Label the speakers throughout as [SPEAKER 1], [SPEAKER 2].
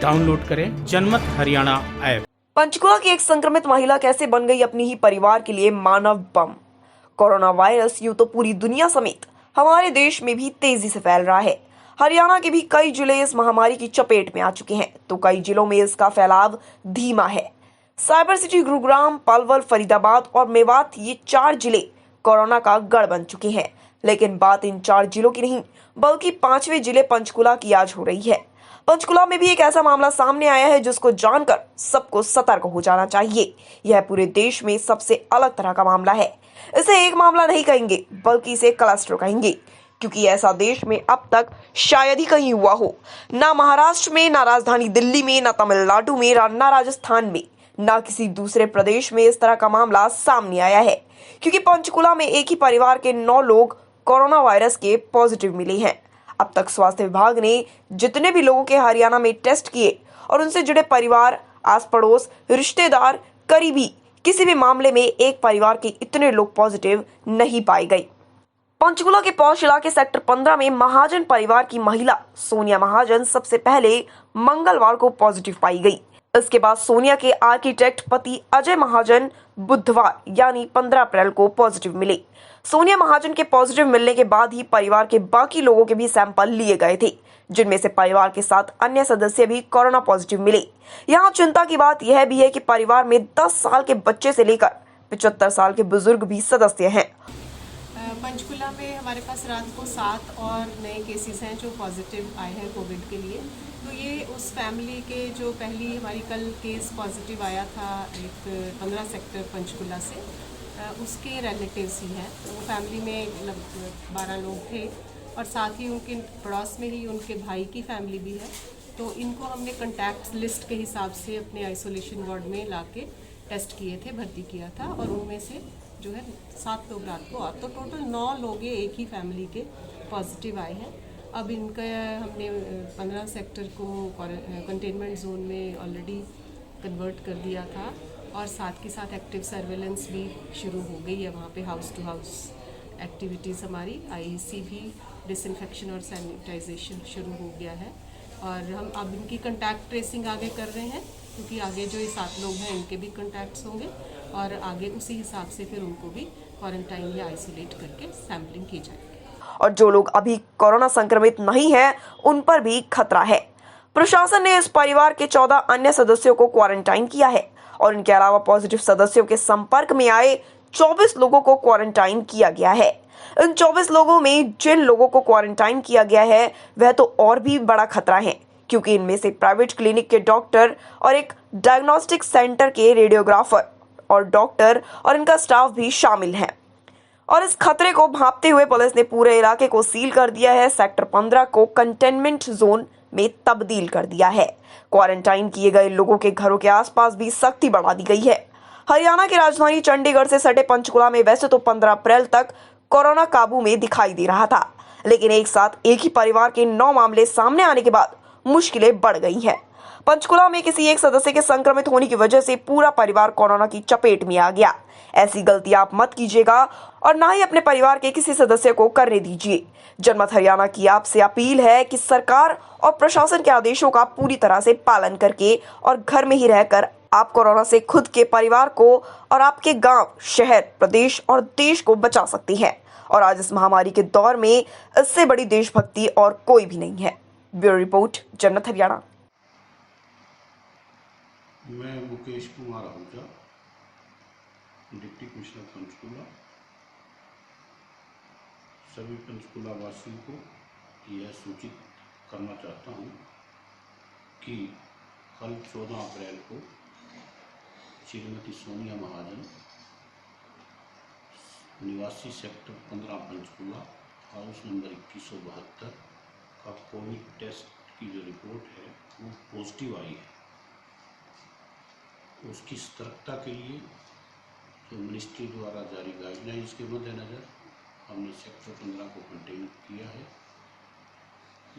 [SPEAKER 1] Download करें जनमत Haryana app.
[SPEAKER 2] Panchkula की एक संक्रमित महिला कैसे बन गई अपनी ही परिवार के लिए मानव बम। कोरोना वायरस यूं तो पूरी दुनिया समेत हमारे देश में भी तेजी से फैल रहा है। हरियाणा के भी कई जिले इस महामारी की चपेट में आ चुके हैं, तो कई जिलों में इसका फैलाव धीमा है। साइबर सिटी गुरुग्राम, पलवल, फरीदाबाद और मेवात, ये 4 जिले कोरोना का गढ़ बन चुके हैं। लेकिन बात इन 4 जिलों की नहीं, बल्कि 5वें जिले पंचकुला की आज हो रही है। पंचकुला में भी एक ऐसा मामला सामने आया है जिसको जानकर सबको सतर्क हो जाना चाहिए। यह पूरे देश में सबसे अलग तरह का मामला है। इसे एक मामला नहीं कहेंगे, बल्कि इसे क्लस्टर कहेंगे, क्योंकि ऐसा देश में अब तक शायद ही कहीं हुआ हो। ना महाराष्ट्र में, ना राजधानी दिल्ली में, ना तमिलनाडु में, ना राजस्थान में, ना किसी दूसरे प्रदेश में इस तरह का मामला सामने आया है। क्योंकि पंचकुला में एक ही परिवार के 9 लोग कोरोना वायरस के पॉजिटिव मिले हैं। अब तक स्वास्थ्य विभाग ने जितने भी लोगों के हरियाणा में टेस्ट किए और उनसे जुड़े परिवार, आस पड़ोस, रिश्तेदार, करीबी, किसी भी मामले में एक परिवार के इतने लोग पॉजिटिव नहीं पाए गए। पंचकुला के पौष इलाके सेक्टर 15 में महाजन परिवार की महिला सोनिया महाजन सबसे पहले मंगलवार को पॉजिटिव पाई गई। इसके बाद सोनिया के आर्किटेक्ट पति अजय महाजन बुधवार यानी 15 अप्रैल को पॉजिटिव मिले। सोनिया महाजन के पॉजिटिव मिलने के बाद ही परिवार के बाकी लोगों के भी सैंपल लिए गए थे, जिनमें से परिवार के साथ अन्य सदस्य भी कोरोना पॉजिटिव मिले। यहाँ चिंता की बात यह भी है कि परिवार में 10 साल के बच्चे से लेकर 75 साल के बुजुर्ग भी सदस्य हैं।
[SPEAKER 3] पंचकुला में हमारे पास रात को 7 और नए केसेस हैं जो पॉजिटिव आए हैं कोविड के लिए। तो ये उस फैमिली के जो पहली हमारी कल केस पॉजिटिव आया था एक 15 सेक्टर पंचकुला से, उसके रिलेटिव्स ही हैं। तो वो फैमिली में लगभग 12 लोग थे और साथ ही उनके पड़ोस में ही उनके भाई की फैमिली भी है। तो इनको हमने कॉन्टैक्ट लिस्ट के हिसाब से अपने आइसोलेशन वार्ड में ला के टेस्ट किए थे, भर्ती किया था, और उनमें से जो है 7 लोग रात को आ, तो टोटल 9 लोग एक ही फैमिली के पॉजिटिव आए हैं। अब इनका हमने 15 सेक्टर को कंटेनमेंट जोन में ऑलरेडी कन्वर्ट कर दिया था और साथ के साथ एक्टिव सर्वेलेंस भी शुरू हो गई है। वहाँ पे हाउस टू हाउस एक्टिविटीज़ हमारी, आईसी भी डिसइंफेक्शन और सैनिटाइजेशन शुरू हो गया है। और हम अब इनकी कॉन्टैक्ट ट्रेसिंग आगे कर रहे हैं, क्योंकि आगे जो ये 7 लोग हैं इनके भी कॉन्टैक्ट्स होंगे और आगे उसी हिसाब से फिर उनको भी क्वारंटाइन या आइसोलेट करके सैम्पलिंग की जाएगी।
[SPEAKER 2] और जो लोग अभी कोरोना संक्रमित नहीं हैं, उन पर भी खतरा है। प्रशासन ने इस परिवार के 14 अन्य सदस्यों को क्वारंटाइन किया है और इनके अलावा पॉजिटिव सदस्यों के संपर्क में आए 24 लोगों को क्वारंटाइन किया गया है। इन 24 लोगों में जिन लोगों को क्वारंटाइन किया गया है वह तो और भी बड़ा खतरा है, क्योंकि इनमें से प्राइवेट क्लिनिक के डॉक्टर और एक डायग्नोस्टिक सेंटर के रेडियोग्राफर और डॉक्टर और इनका स्टाफ भी शामिल है। और इस खतरे को भांपते हुए पुलिस ने पूरे इलाके को सील कर दिया है। सेक्टर 15 को कंटेनमेंट जोन में तब्दील कर दिया है। क्वारंटाइन किए गए लोगों के घरों के आसपास भी सख्ती बढ़ा दी गई है। हरियाणा की राजधानी चंडीगढ़ से सटे पंचकुला में वैसे तो 15 अप्रैल तक कोरोना काबू में दिखाई दे रहा था, लेकिन एक साथ एक ही परिवार के 9 मामले सामने आने के बाद मुश्किलें बढ़ गई हैं। पंचकुला में किसी एक सदस्य के संक्रमित होने की वजह से पूरा परिवार कोरोना की चपेट में आ गया। ऐसी गलती आप मत कीजिएगा और ना ही अपने परिवार के किसी सदस्य को करने दीजिए। जनमत हरियाणा की आपसे अपील है कि सरकार और प्रशासन के आदेशों का पूरी तरह से पालन करके और घर में ही रहकर आप कोरोना से खुद के परिवार को और आपके गांव, शहर, प्रदेश और देश को बचा सकती हैं। और आज इस महामारी के दौर में इससे बड़ी देशभक्ति और कोई भी नहीं है। ब्यूरो रिपोर्ट, जनमत हरियाणा।
[SPEAKER 4] मैं मुकेश कुमार आहूजा, डिप्टी कमिश्नर पंचकुला, सभी पंचकुला वासियों को यह सूचित करना चाहता हूं कि कल 14 अप्रैल को श्रीमती सोनिया महाजन, निवासी सेक्टर 15 पंचकुला, हाउस नंबर 2172 का कोविड टेस्ट की जो रिपोर्ट है वो पॉजिटिव आई है। उसकी सतर्कता के लिए जो मिनिस्ट्री द्वारा जारी गाइडलाइंस के मद्देनज़र हमने सेक्टर 15 को कंटेन किया है।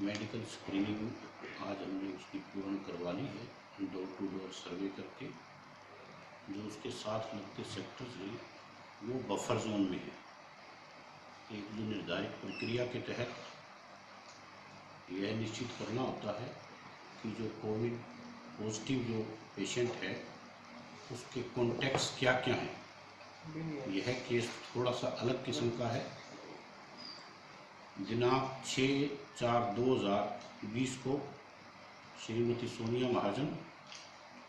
[SPEAKER 4] मेडिकल स्क्रीनिंग आज हमने उसकी पूर्ण करवा ली है, डोर टू डोर सर्वे करके। जो उसके साथ लगते सेक्टर्स हैं वो बफर जोन में है। एक जो निर्धारित प्रक्रिया के तहत यह निश्चित करना होता है कि जो कोविड पॉजिटिव जो पेशेंट है उसके कॉन्टेक्ट्स क्या क्या हैं। यह केस थोड़ा सा अलग किस्म का है। दिनांक 6/4/2020 को श्रीमती सोनिया महाजन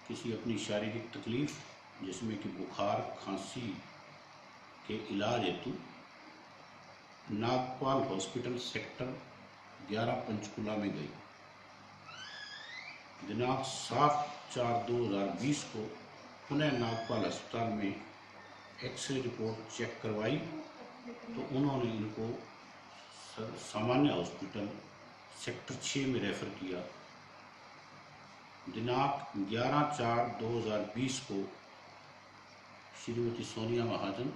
[SPEAKER 4] किसी अपनी शारीरिक तकलीफ जिसमें कि बुखार खांसी के इलाज हेतु नागपाल हॉस्पिटल सेक्टर 11 पंचकुला में गई। दिनांक 7/4/2020 को पुनः नागपाल अस्पताल में एक्सरे रिपोर्ट चेक करवाई तो उन्होंने इनको सामान्य हॉस्पिटल सेक्टर 6 में रेफर किया। दिनांक 11/4/2020 को श्रीमती सोनिया महाजन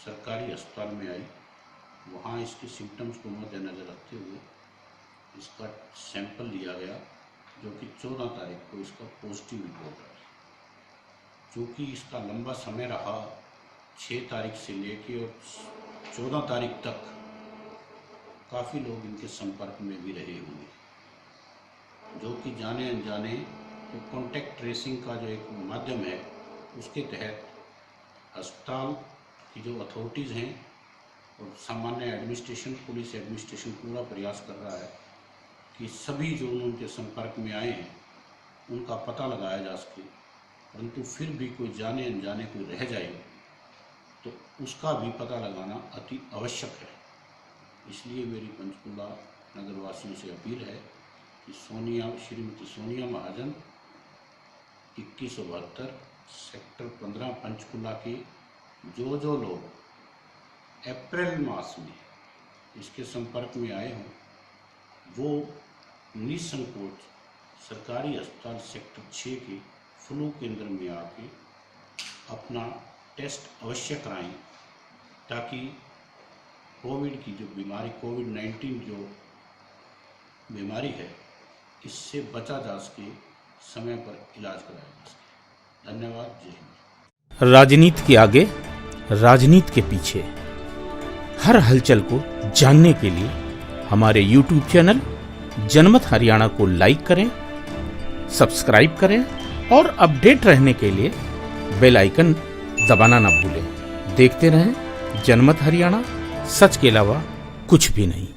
[SPEAKER 4] सरकारी अस्पताल में आई। वहाँ इसके सिम्टम्स को मद्देनजर रखते हुए इसका सैंपल लिया गया जो कि 14 तारीख को इसका पॉजिटिव रिपोर्ट आई। चूँकि इसका लंबा समय रहा 6 तारीख से लेके और 14 तारीख तक काफ़ी लोग इनके संपर्क में भी रहे होंगे, जो कि जाने अनजाने तो कॉन्टैक्ट ट्रेसिंग का जो एक माध्यम है उसके तहत अस्पताल की जो अथॉरिटीज़ हैं और सामान्य एडमिनिस्ट्रेशन पुलिस एडमिनिस्ट्रेशन पूरा प्रयास कर रहा है कि सभी जो उनके संपर्क में आए हैं उनका पता लगाया जा सके। परंतु फिर भी कोई जाने अनजाने कोई रह जाए तो उसका भी पता लगाना अति आवश्यक है। इसलिए मेरी पंचकुला नगरवासियों से अपील है कि श्रीमती सोनिया महाजन 2172 सेक्टर 15 पंचकुला के जो लोग अप्रैल मास में इसके संपर्क में आए हों वो निसंकोच सरकारी अस्पताल सेक्टर 6 के फ्लू केंद्र में आके अपना टेस्ट अवश्य कराएं ताकि कोविड की जो बीमारी कोविड-19 जो बीमारी है इससे बचा जा सके, समय पर इलाज कराया जा सके। धन्यवाद। जय हिंद।
[SPEAKER 1] राजनीति के आगे राजनीति के पीछे हर हलचल को जानने के लिए हमारे YouTube चैनल जनमत हरियाणा को लाइक करें, सब्सक्राइब करें और अपडेट रहने के लिए बेल आइकन दबाना ना भूलें। देखते रहें जनमत हरियाणा, सच के अलावा कुछ भी नहीं।